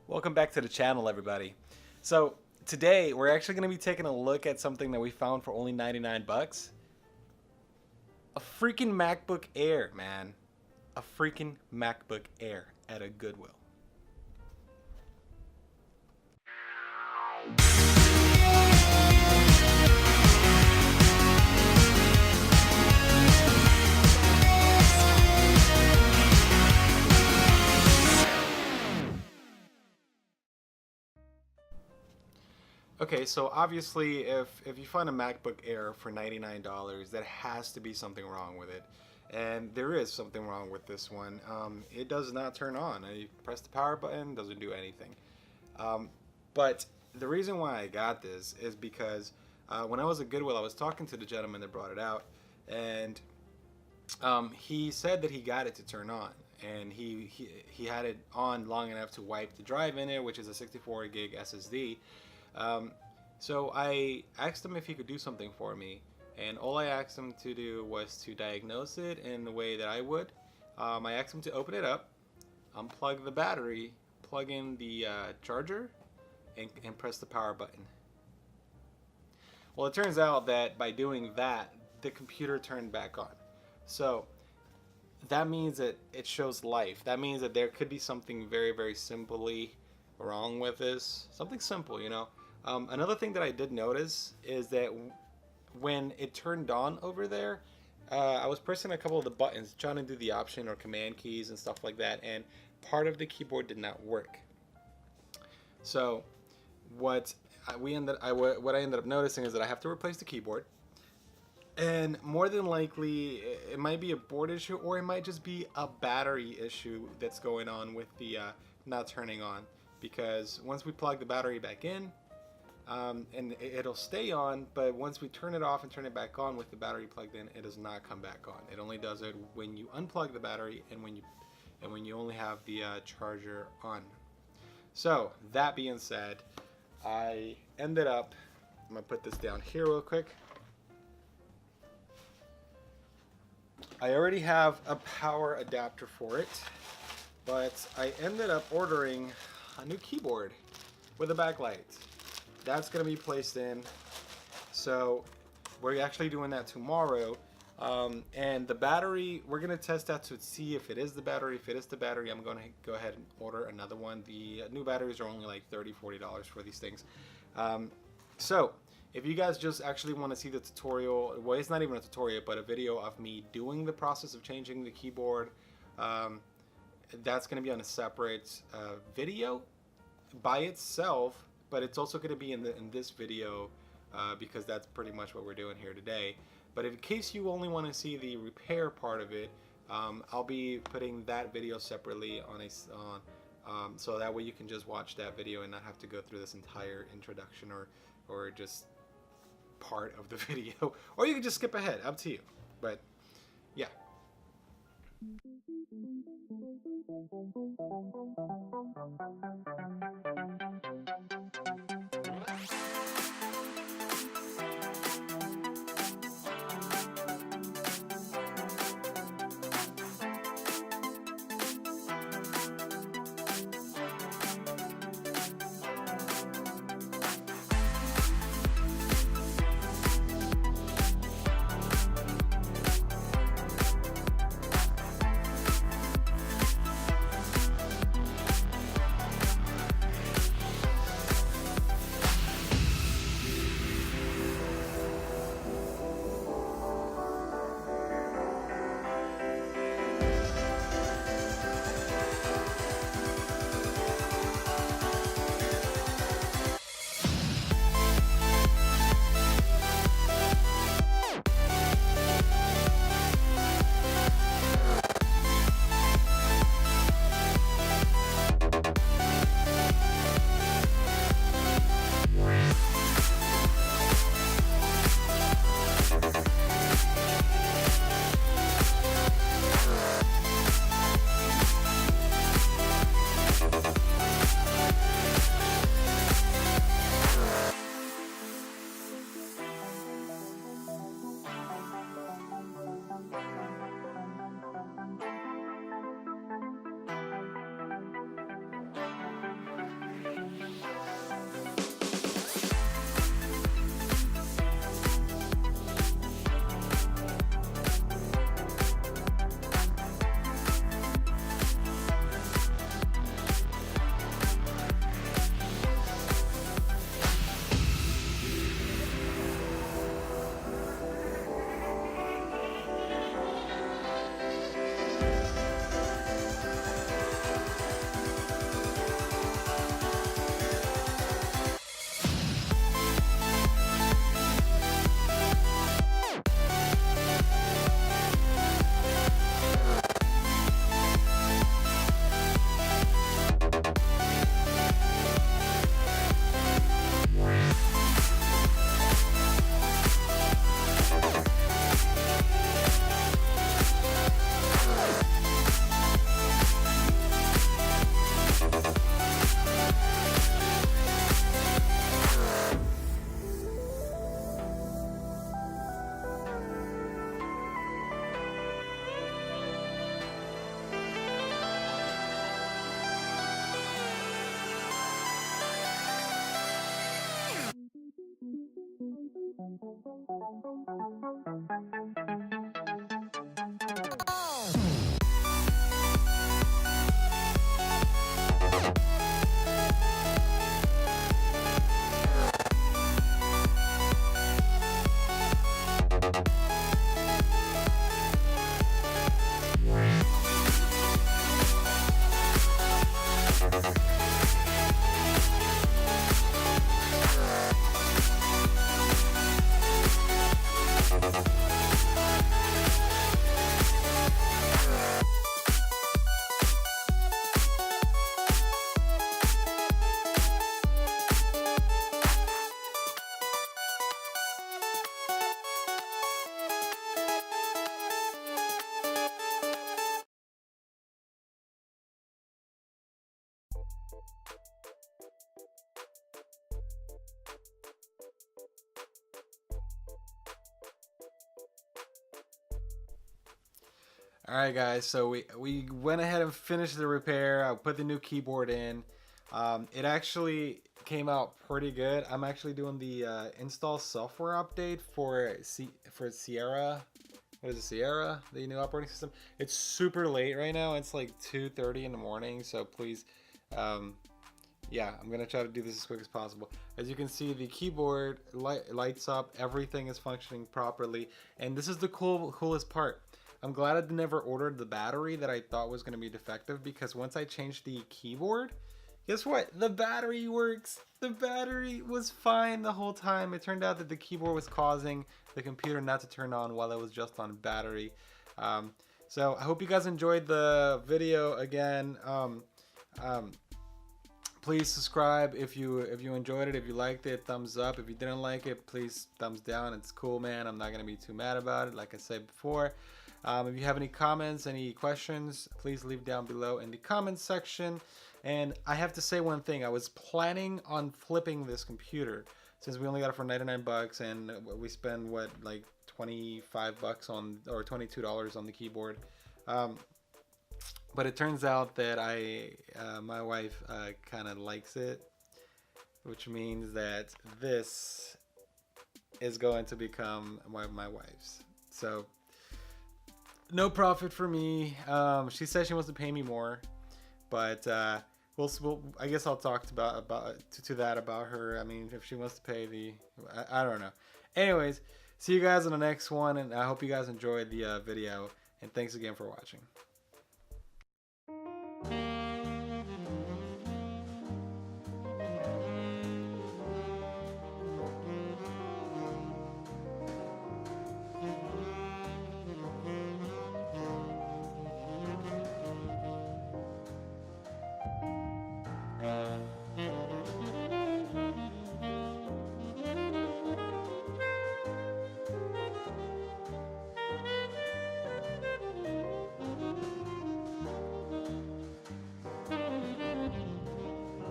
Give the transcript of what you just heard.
Welcome back to the channel, everybody. So today we're actually going to be taking a look at something that we found for only 99 bucks. A freaking MacBook Air, man. A freaking MacBook Air at a Goodwill. Okay, so obviously if you find a MacBook Air for $99, there has to be something wrong with it. And there is something wrong with this one. It does not turn on. I press the power button, doesn't do anything. But the reason why I got this is because when I was at Goodwill, I was talking to the gentleman that brought it out, and he said that he got it to turn on, and he had it on long enough to wipe the drive in it, which is a 64 gig SSD. So I asked him if he could do something for me, and all I asked him to do was to diagnose it in the way that I would. I asked him to open it up, unplug the battery, plug in the charger, and press the power button. Well, it turns out that by doing that, the computer turned back on. So that means that it shows life. That means that there could be something very, very simply wrong with this. Something simple, you know. Another thing that I did notice is that when it turned on over there, I was pressing a couple of the buttons, trying to do the option or command keys and stuff like that, and part of the keyboard did not work. So what I ended up noticing is that I have to replace the keyboard, and more than likely it might be a board issue, or it might just be a battery issue that's going on with the not turning on. Because once we plug the battery back in, and it'll stay on, but once we turn it off and turn it back on with the battery plugged in, it does not come back on. It only does it when you unplug the battery and when you only have the charger on. So that being said, I ended up, I'm gonna put this down here real quick. I already have a power adapter for it, but I ended up ordering a new keyboard with a backlight. That's going to be placed in. So we're actually doing that tomorrow. And the battery, we're going to test that to see if it is the battery. If it is the battery, I'm going to go ahead and order another one. The new batteries are only like $30–40 for these things. So if you guys just actually want to see the tutorial, well, it's not even a tutorial, but a video of me doing the process of changing the keyboard, that's going to be on a separate video by itself, but it's also going to be in this video because that's pretty much what we're doing here today. But in case you only want to see the repair part of it, I'll be putting that video separately on so that way you can just watch that video and not have to go through this entire introduction or just part of the video, or you can just skip ahead, up to you. But yeah. All right, guys. So we went ahead and finished the repair. I put the new keyboard in. It actually came out pretty good. I'm actually doing the install software update for Sierra. What is it, Sierra? The new operating system. It's super late right now. It's like 2:30 in the morning. So please, um, yeah, I'm gonna try to do this as quick as possible. As you can see, the keyboard lights up. Everything is functioning properly, and this is the coolest part. I'm glad I never ordered the battery that I thought was gonna be defective, because once I changed the keyboard, guess what? The battery works. The battery was fine the whole time. It turned out that the keyboard was causing the computer not to turn on while it was just on battery. Um, so I hope you guys enjoyed the video. Again, please subscribe if you enjoyed it. If you liked it, thumbs up. If you didn't like it, please thumbs down. It's cool, man. I'm not gonna be too mad about it, like I said before. If you have any comments, any questions, please leave down below in the comments section. And I have to say one thing. I was planning on flipping this computer, since we only got it for 99 bucks, and we spend what, like 25 bucks on, or $22 on the keyboard. But it turns out that my wife kind of likes it, which means that this is going to become my wife's. So no profit for me. She says she wants to pay me more, but we'll I guess I'll talk about her. I mean, if she wants to pay I don't know. Anyways, see you guys in the next one, and I hope you guys enjoyed the video, and thanks again for watching.